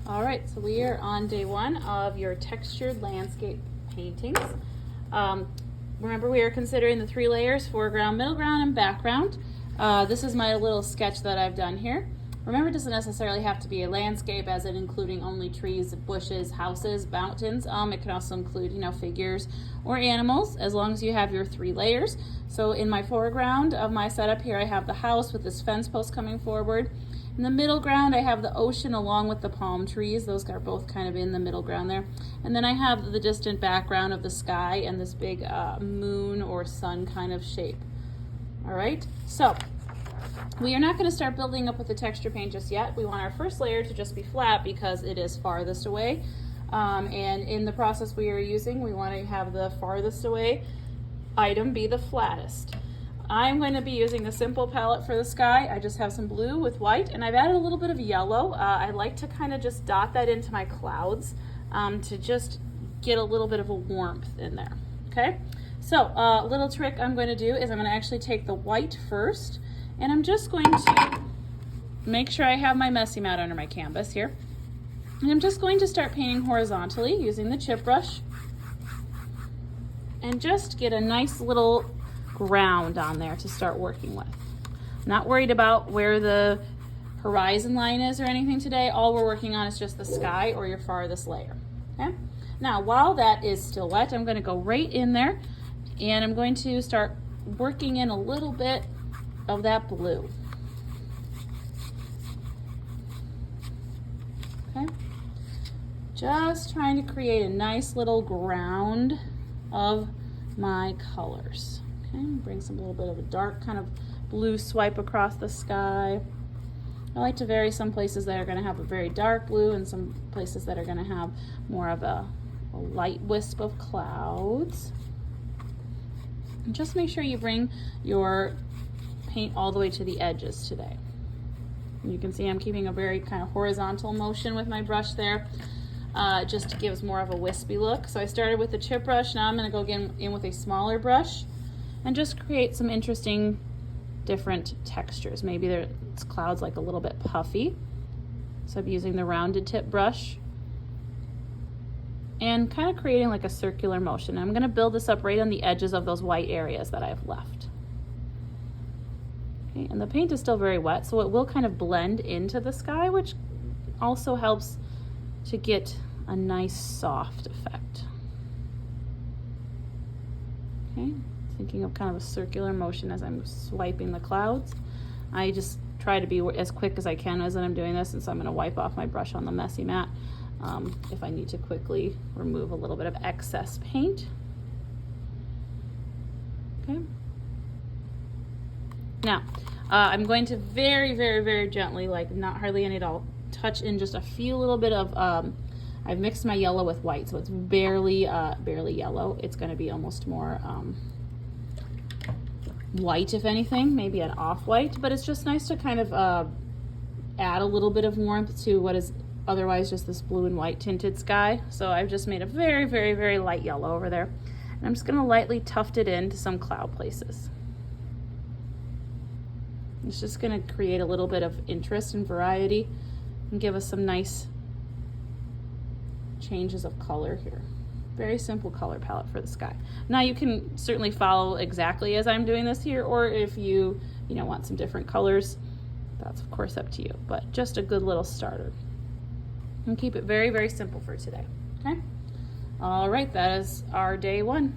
All right, so we are on day one of your textured landscape paintings. Remember, we are considering the 3 layers: foreground, middle ground, and background. This is my little sketch that I've done here. Remember, it doesn't necessarily have to be a landscape, as in including only trees, bushes, houses, mountains. It can also include, figures or animals, as long as you have your 3 layers. So in my foreground of my setup here, I have the house with this fence post coming forward. In the middle ground, I have the ocean along with the palm trees. Those are both kind of in the middle ground there. And then I have the distant background of the sky and this big moon or sun kind of shape. All right, so we are not going to start building up with the texture paint just yet. We want our first layer to just be flat because it is farthest away. And in the process we are using, we want to have the farthest away item be the flattest. I'm going to be using the simple palette for the sky. I just have some blue with white, and I've added a little bit of yellow. I like to kind of just dot that into my clouds to just get a little bit of a warmth in there. Okay, so a little trick I'm going to do is I'm going to actually take the white first, and I'm just going to make sure I have my messy mat under my canvas here. And I'm just going to start painting horizontally using the chip brush and just get a nice little ground on there to start working with. I'm not worried about where the horizon line is or anything today. All we're working on is just the sky or your farthest layer. Okay? Now, while that is still wet, I'm going to go right in there and I'm going to start working in a little bit of that blue. Okay? Just trying to create a nice little ground of my colors. Okay, bring some little bit of a dark kind of blue swipe across the sky. I like to vary some places that are going to have a very dark blue and some places that are going to have more of a light wisp of clouds. And just make sure you bring your paint all the way to the edges today. And you can see I'm keeping a very kind of horizontal motion with my brush there. Just to give us more of a wispy look. So I started with the chip brush. Now I'm going to go again in with a smaller brush and just create some interesting different textures. Maybe there's clouds like a little bit puffy. So I'm using the rounded tip brush and kind of creating like a circular motion. I'm going to build this up right on the edges of those white areas that I've left. Okay, and the paint is still very wet, so it will kind of blend into the sky, which also helps to get a nice soft effect. Okay, thinking of kind of a circular motion as I'm swiping the clouds. I just try to be as quick as I can as I'm doing this, and so I'm going to wipe off my brush on the messy mat if I need to quickly remove a little bit of excess paint. Okay. Now, I'm going to very, very, very gently, like not hardly any at all, touch in just a few little bit of, I've mixed my yellow with white, so it's barely yellow. It's going to be almost more white, if anything, maybe an off-white, but it's just nice to kind of add a little bit of warmth to what is otherwise just this blue and white tinted sky. So I've just made a very, very, very light yellow over there. And I'm just going to lightly tuft it into some cloud places. It's just going to create a little bit of interest and variety and give us some nice changes of color here. Very simple color palette for the sky. Now you can certainly follow exactly as I'm doing this here, or if you want some different colors, that's of course up to you, but just a good little starter. And keep it very, very simple for today. Okay? All right, that is our day one.